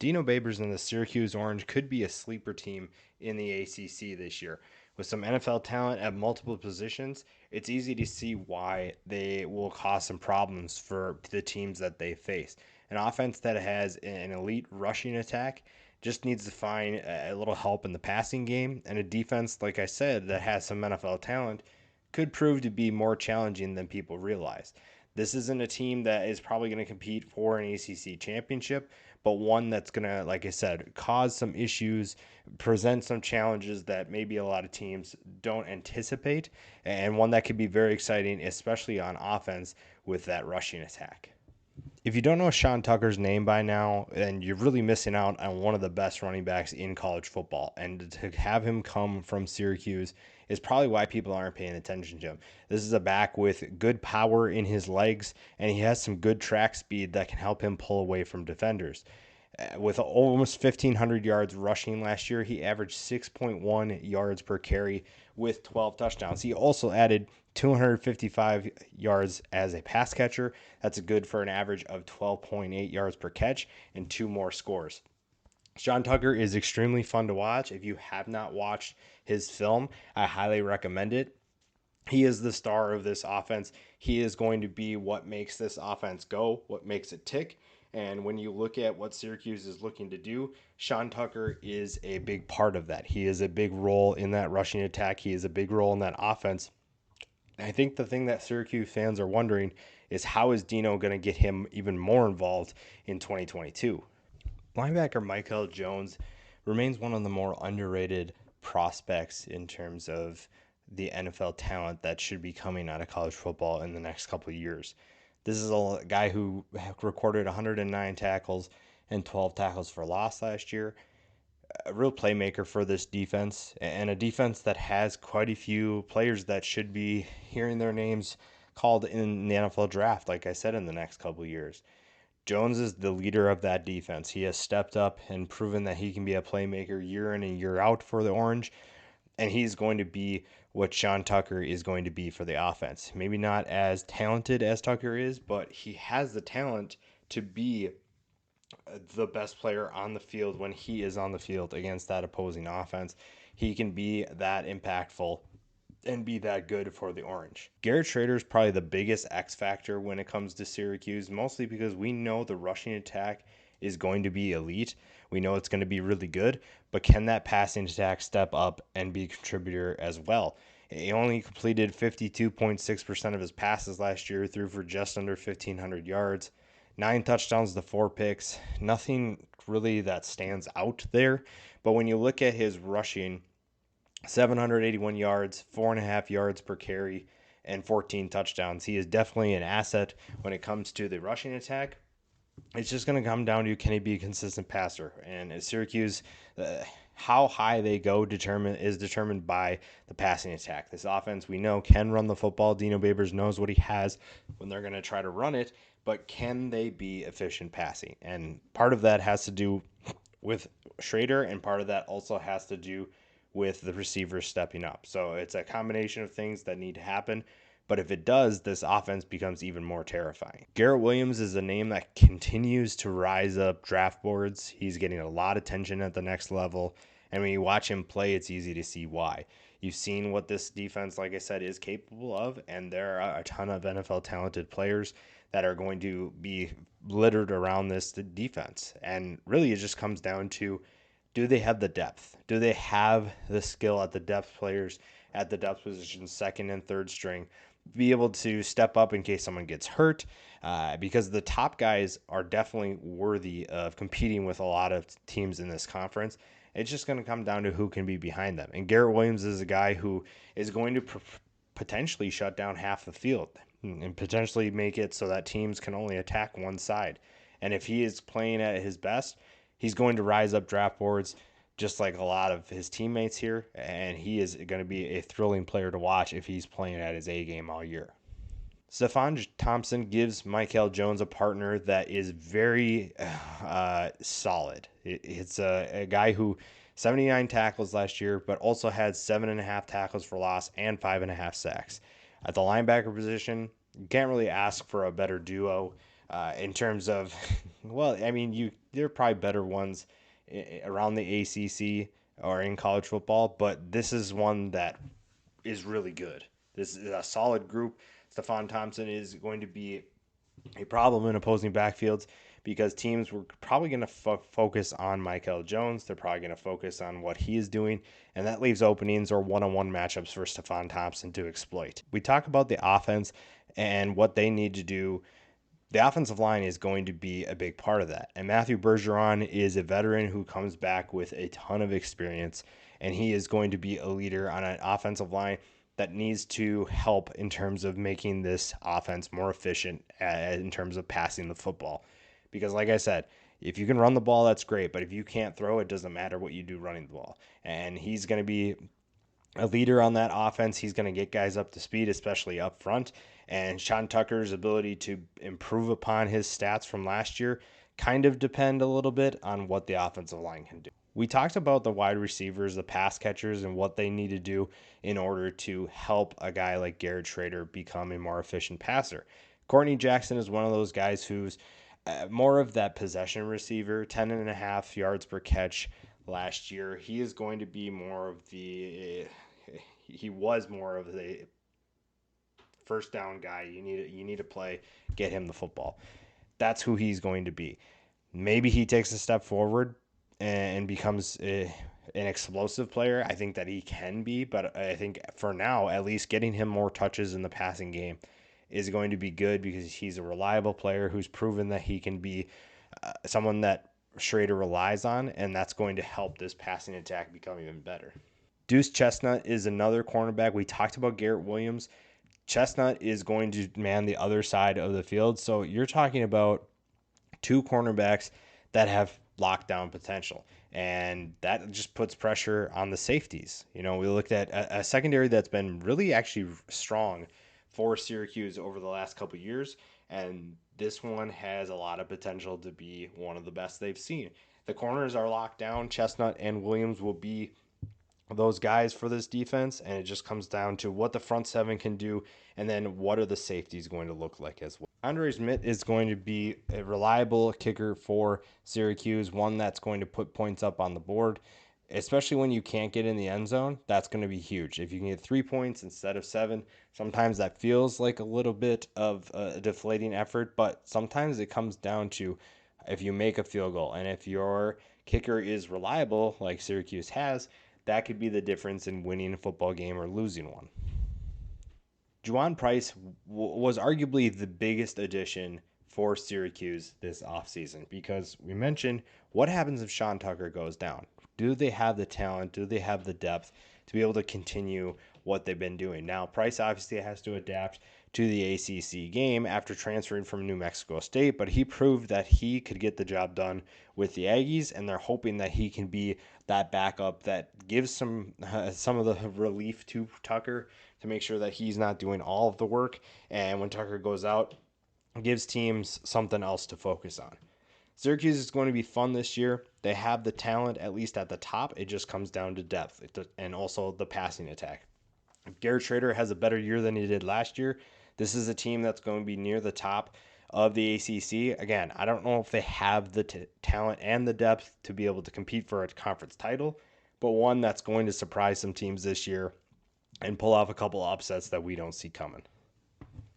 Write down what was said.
Dino Babers and the Syracuse Orange could be a sleeper team in the ACC this year. With some NFL talent at multiple positions, it's easy to see why they will cause some problems for the teams that they face. An offense that has an elite rushing attack just needs to find a little help in the passing game, and a defense, like I said, that has some NFL talent could prove to be more challenging than people realize. This isn't a team that is probably going to compete for an ACC championship, but one that's going to, like I said, cause some issues, present some challenges that maybe a lot of teams don't anticipate, and one that could be very exciting, especially on offense with that rushing attack. If you don't know Sean Tucker's name by now, then you're really missing out on one of the best running backs in college football. And to have him come from Syracuse is probably why people aren't paying attention to him. This is a back with good power in his legs, and he has some good track speed that can help him pull away from defenders. With almost 1,500 yards rushing last year, he averaged 6.1 yards per carry with 12 touchdowns. He also added 255 yards as a pass catcher. That's good for an average of 12.8 yards per catch and 2 more scores. Sean Tucker is extremely fun to watch. If you have not watched his film, I highly recommend it. He is the star of this offense. He is going to be what makes this offense go, what makes it tick. And when you look at what Syracuse is looking to do, Sean Tucker is a big part of that. He is a big role in that rushing attack. He is a big role in that offense. And I think the thing that Syracuse fans are wondering is how is Dino going to get him even more involved in 2022? Linebacker Mikel Jones remains one of the more underrated prospects in terms of the NFL talent that should be coming out of college football in the next couple of years. This is a guy who recorded 109 tackles and 12 tackles for loss last year. A real playmaker for this defense, and a defense that has quite a few players that should be hearing their names called in the NFL draft, like I said, in the next couple of years. Jones is the leader of that defense. He has stepped up and proven that he can be a playmaker year in and year out for the Orange, and he's going to be what Sean Tucker is going to be for the offense. Maybe not as talented as Tucker is, but he has the talent to be the best player on the field when he is on the field against that opposing offense. He can be that impactful and be that good for the Orange. Garrett Shrader is probably the biggest X factor when it comes to Syracuse, mostly because we know the rushing attack is going to be elite. We know it's going to be really good, but can that passing attack step up and be a contributor as well? He only completed 52.6% of his passes last year, threw for just under 1,500 yards, 9 touchdowns to 4 picks. Nothing really that stands out there, but when you look at his rushing, 781 yards, 4.5 yards per carry, and 14 touchdowns. He is definitely an asset when it comes to the rushing attack. It's just going to come down to can he be a consistent passer. And at Syracuse, how high they go is determined by the passing attack. This offense we know can run the football. Dino Babers knows what he has when they're going to try to run it, but can they be efficient passing? And part of that has to do with Szrader, and part of that also has to do with the receivers stepping up. So it's a combination of things that need to happen. But if it does, this offense becomes even more terrifying. Garrett Williams is a name that continues to rise up draft boards. He's getting a lot of attention at the next level. And when you watch him play, it's easy to see why. You've seen what this defense, like I said, is capable of. And there are a ton of NFL talented players that are going to be littered around this defense. And really, it just comes down to, do they have the depth? Do they have the skill at the depth players at the depth position, second and third string, be able to step up in case someone gets hurt? Because the top guys are definitely worthy of competing with a lot of teams in this conference. It's just going to come down to who can be behind them. And Garrett Williams is a guy who is going to potentially shut down half the field and potentially make it so that teams can only attack one side. And if he is playing at his best, he's going to rise up draft boards just like a lot of his teammates here, and he is going to be a thrilling player to watch if he's playing at his A game all year. Stefon Thompson gives Mikel Jones a partner that is very solid. It's a guy who 79 tackles last year, but also had 7.5 tackles for loss and 5.5 sacks. At the linebacker position, you can't really ask for a better duo. in terms of, well, I mean, there are probably better ones around the ACC or in college football, but this is one that is really good. This is a solid group. Stefon Thompson is going to be a problem in opposing backfields because teams were probably going to focus on Mikel Jones. They're probably going to focus on what he is doing, and that leaves openings or one-on-one matchups for Stefon Thompson to exploit. We talk about the offense and what they need to do. The offensive line is going to be a big part of that. And Matthew Bergeron is a veteran who comes back with a ton of experience, and he is going to be a leader on an offensive line that needs to help in terms of making this offense more efficient in terms of passing the football. Because like I said, if you can run the ball, that's great. But if you can't throw, it doesn't matter what you do running the ball. And he's going to be a leader on that offense. He's going to get guys up to speed, especially up front. And Sean Tucker's ability to improve upon his stats from last year kind of depend a little bit on what the offensive line can do. We talked about the wide receivers, the pass catchers, and what they need to do in order to help a guy like Garrett Shrader become a more efficient passer. Courtney Jackson is one of those guys who's more of that possession receiver, 10.5 yards per catch last year. He is going to be more of the he was more of the first down guy. You need to play, get him the football. That's who he's going to be. Maybe he takes a step forward and becomes an explosive player. I think that he can be, but I think for now, at least getting him more touches in the passing game is going to be good because he's a reliable player who's proven that he can be someone that Shrader relies on, and that's going to help this passing attack become even better. Duce Chestnut is another cornerback. We talked about Garrett Williams. Chestnut is going to man the other side of the field. So you're talking about two cornerbacks that have lockdown potential. And that just puts pressure on the safeties. We looked at a secondary that's been really actually strong for Syracuse over the last couple of years. And this one has a lot of potential to be one of the best they've seen. The corners are locked down. Chestnut and Williams will be those guys for this defense, and it just comes down to what the front seven can do, and then what are the safeties going to look like as well. Szmyt is going to be a reliable kicker for Syracuse, one that's going to put points up on the board, especially when you can't get in the end zone. That's going to be huge. If you can get 3 points instead of 7, sometimes that feels like a little bit of a deflating effort, but sometimes it comes down to if you make a field goal, and if your kicker is reliable, like Syracuse has, that could be the difference in winning a football game or losing one. Juwuan Price was arguably the biggest addition for Syracuse this offseason because we mentioned what happens if Sean Tucker goes down. Do they have the talent? Do they have the depth to be able to continue what they've been doing? Now, Price obviously has to adapt to the ACC game after transferring from New Mexico State, but he proved that he could get the job done with the Aggies, and they're hoping that he can be that backup that gives some of the relief to Tucker to make sure that he's not doing all of the work, and when Tucker goes out, gives teams something else to focus on. Syracuse is going to be fun this year. They have the talent, at least at the top. It just comes down to depth and also the passing attack. If Garrett Shrader has a better year than he did last year, this is a team that's going to be near the top of the ACC. Again, I don't know if they have the talent and the depth to be able to compete for a conference title, but one that's going to surprise some teams this year and pull off a couple upsets that we don't see coming.